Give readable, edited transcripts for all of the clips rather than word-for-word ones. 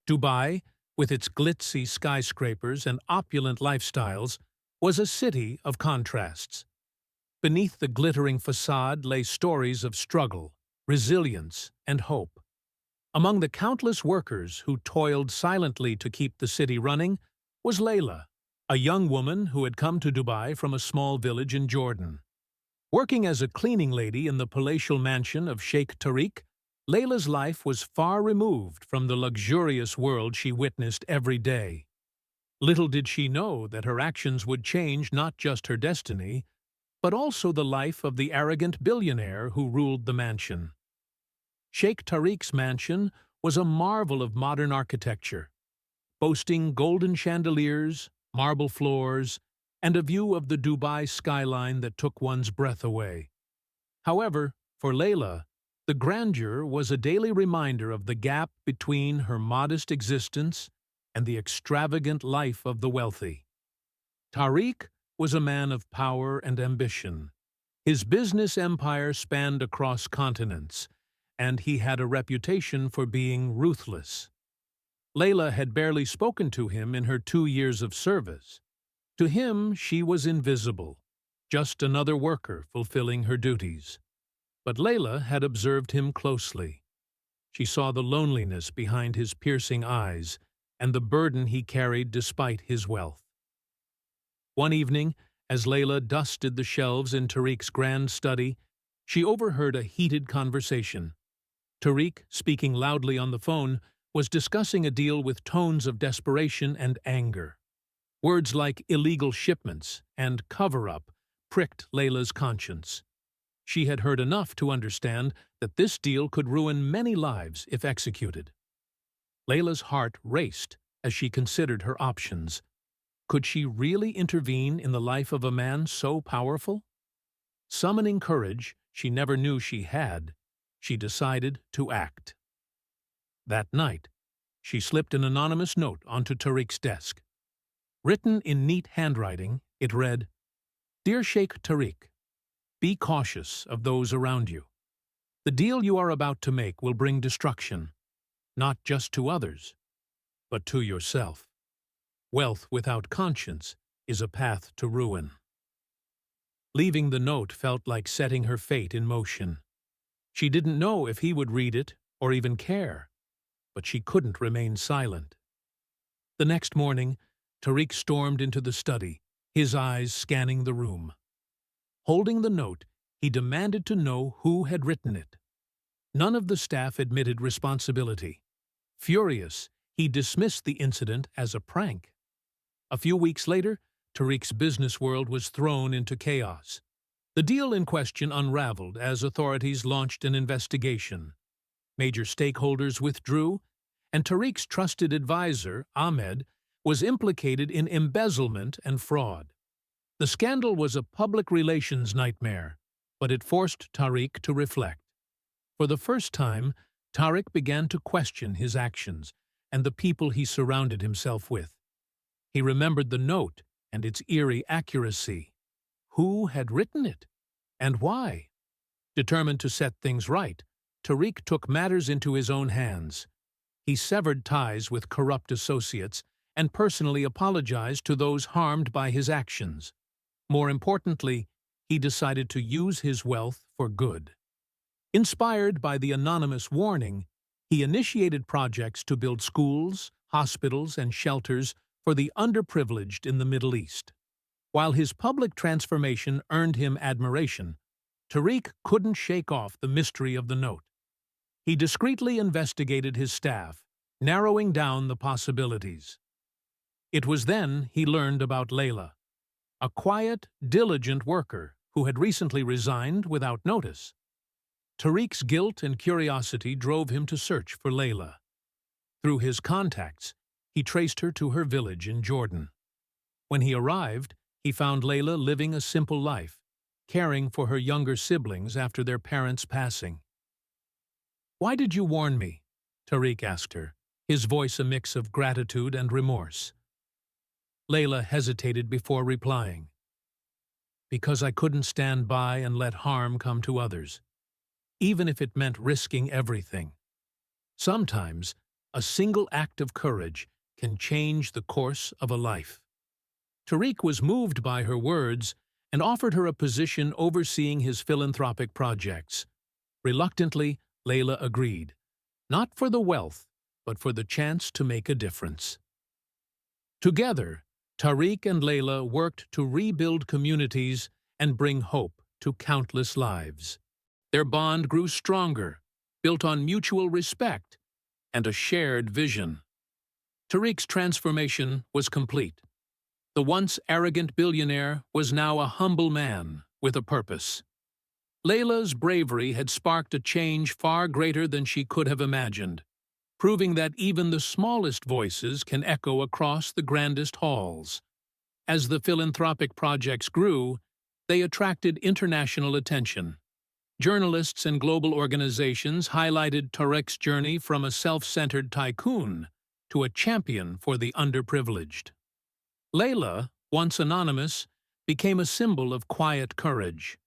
Dubai, with its glitzy skyscrapers and opulent lifestyles, was a city of contrasts. Beneath the glittering facade lay stories of struggle, resilience, and hope. Among the countless workers who toiled silently to keep the city running was Layla, a young woman who had come to Dubai from a small village in Jordan. Working as a cleaning lady in the palatial mansion of Sheikh Tariq, Layla's life was far removed from the luxurious world she witnessed every day. Little did she know that her actions would change not just her destiny, but also the life of the arrogant billionaire who ruled the mansion. Sheikh Tariq's mansion was a marvel of modern architecture, boasting golden chandeliers, marble floors, and a view of the Dubai skyline that took one's breath away. However, for Layla, the grandeur was a daily reminder of the gap between her modest existence and the extravagant life of the wealthy. Tariq was a man of power and ambition. His business empire spanned across continents, and he had a reputation for being ruthless. Layla had barely spoken to him in her 2 years of service. To him, she was invisible, just another worker fulfilling her duties. But Layla had observed him closely. She saw the loneliness behind his piercing eyes and the burden he carried despite his wealth. One evening, as Layla dusted the shelves in Tariq's grand study, she overheard a heated conversation. Tariq, speaking loudly on the phone, was discussing a deal with tones of desperation and anger. Words like illegal shipments and cover-up pricked Layla's conscience. She had heard enough to understand that this deal could ruin many lives if executed. Layla's heart raced as she considered her options. Could she really intervene in the life of a man so powerful? Summoning courage she never knew she had, she decided to act. That night, she slipped an anonymous note onto Tariq's desk. Written in neat handwriting, it read, "Dear Sheikh Tariq, be cautious of those around you. The deal you are about to make will bring destruction, not just to others, but to yourself. Wealth without conscience is a path to ruin." Leaving the note felt like setting her fate in motion. She didn't know if he would read it or even care, but she couldn't remain silent. The next morning, Tariq stormed into the study, his eyes scanning the room. Holding the note, he demanded to know who had written it. None of the staff admitted responsibility. Furious, he dismissed the incident as a prank. A few weeks later, Tariq's business world was thrown into chaos. The deal in question unraveled as authorities launched an investigation. Major stakeholders withdrew, and Tariq's trusted advisor, Ahmed, was implicated in embezzlement and fraud. The scandal was a public relations nightmare, but it forced Tariq to reflect. For the first time, Tariq began to question his actions and the people he surrounded himself with. He remembered the note and its eerie accuracy. Who had written it? And why? Determined to set things right, Tariq took matters into his own hands. He severed ties with corrupt associates and personally apologized to those harmed by his actions. More importantly, he decided to use his wealth for good. Inspired by the anonymous warning, he initiated projects to build schools, hospitals, and shelters for the underprivileged in the Middle East. While his public transformation earned him admiration, Tariq couldn't shake off the mystery of the note. He discreetly investigated his staff, narrowing down the possibilities. It was then he learned about Layla, a quiet, diligent worker who had recently resigned without notice. Tariq's guilt and curiosity drove him to search for Layla. Through his contacts, he traced her to her village in Jordan. When he arrived, he found Layla living a simple life, caring for her younger siblings after their parents' passing. "Why did you warn me?" Tariq asked her, his voice a mix of gratitude and remorse. Layla hesitated before replying. "Because I couldn't stand by and let harm come to others, even if it meant risking everything. Sometimes, A single act of courage can change the course of a life. Tariq was moved by her words and offered her a position overseeing his philanthropic projects. Reluctantly, Layla agreed, not for the wealth, but for the chance to make a difference. Together, Tariq and Layla worked to rebuild communities and bring hope to countless lives. Their bond grew stronger, built on mutual respect and a shared vision. Tariq's transformation was complete. The once arrogant billionaire was now a humble man with a purpose. Layla's bravery had sparked a change far greater than she could have imagined, proving that even the smallest voices can echo across the grandest halls. As the philanthropic projects grew, they attracted international attention. Journalists and global organizations highlighted Tariq's journey from a self-centered tycoon to a champion for the underprivileged. Layla, once anonymous, became a symbol of quiet courage.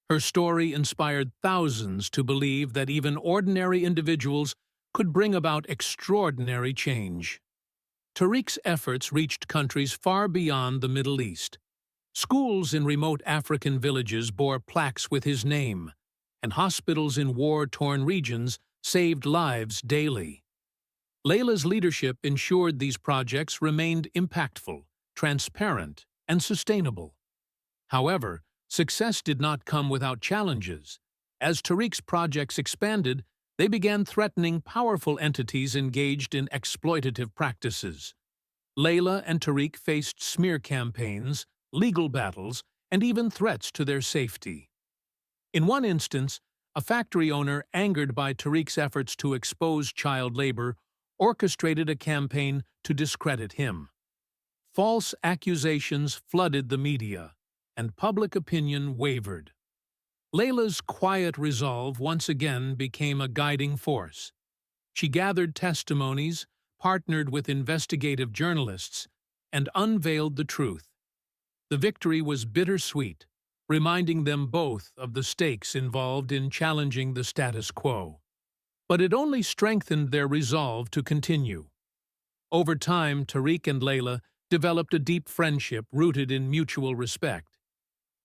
Her story inspired thousands to believe that even ordinary individuals could bring about extraordinary change. Tariq's efforts reached countries far beyond the Middle East. Schools in remote African villages bore plaques with his name, and hospitals in war-torn regions saved lives daily. Layla's leadership ensured these projects remained impactful, transparent, and sustainable. However, success did not come without challenges. As Tariq's projects expanded, they began threatening powerful entities engaged in exploitative practices. Layla and Tariq faced smear campaigns, legal battles, and even threats to their safety. In one instance, a factory owner, angered by Tariq's efforts to expose child labor, orchestrated a campaign to discredit him. False accusations flooded the media, and public opinion wavered. Layla's quiet resolve once again became a guiding force. She gathered testimonies, partnered with investigative journalists, and unveiled the truth. The victory was bittersweet, reminding them both of the stakes involved in challenging the status quo. But it only strengthened their resolve to continue. Over time, Tariq and Layla developed a deep friendship rooted in mutual respect.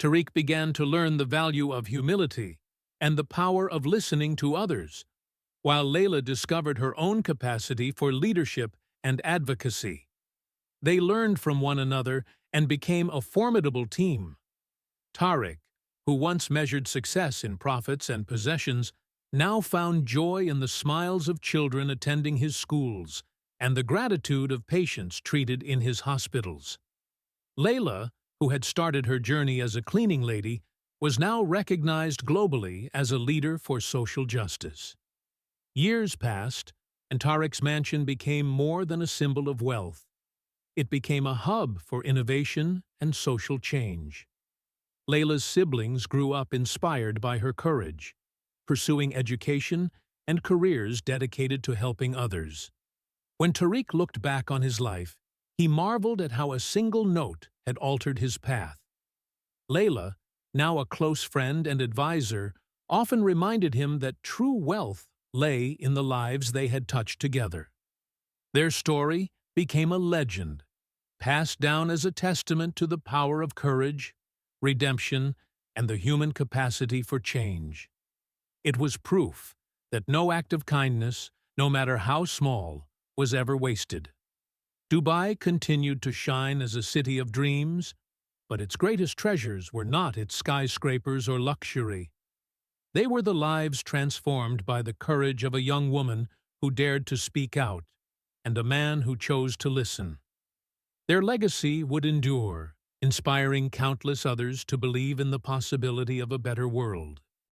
Tariq began to learn the value of humility and the power of listening to others, while Layla discovered her own capacity for leadership and advocacy. They learned from one another and became a formidable team. Tariq, who once measured success in profits and possessions, now found joy in the smiles of children attending his schools and the gratitude of patients treated in his hospitals. Layla, who had started her journey as a cleaning lady, was now recognized globally as a leader for social justice. Years passed, and Tariq's mansion became more than a symbol of wealth. It became a hub for innovation and social change. Layla's siblings grew up inspired by her courage, pursuing education and careers dedicated to helping others. When Tariq looked back on his life, he marveled at how a single note had altered his path. Layla, now a close friend and advisor, often reminded him that true wealth lay in the lives they had touched together. Their story became a legend, passed down as a testament to the power of courage, redemption, and the human capacity for change. It was proof that no act of kindness, no matter how small, was ever wasted. Dubai continued to shine as a city of dreams, but its greatest treasures were not its skyscrapers or luxury. They were the lives transformed by the courage of a young woman who dared to speak out, and a man who chose to listen. Their legacy would endure, inspiring countless others to believe in the possibility of a better world.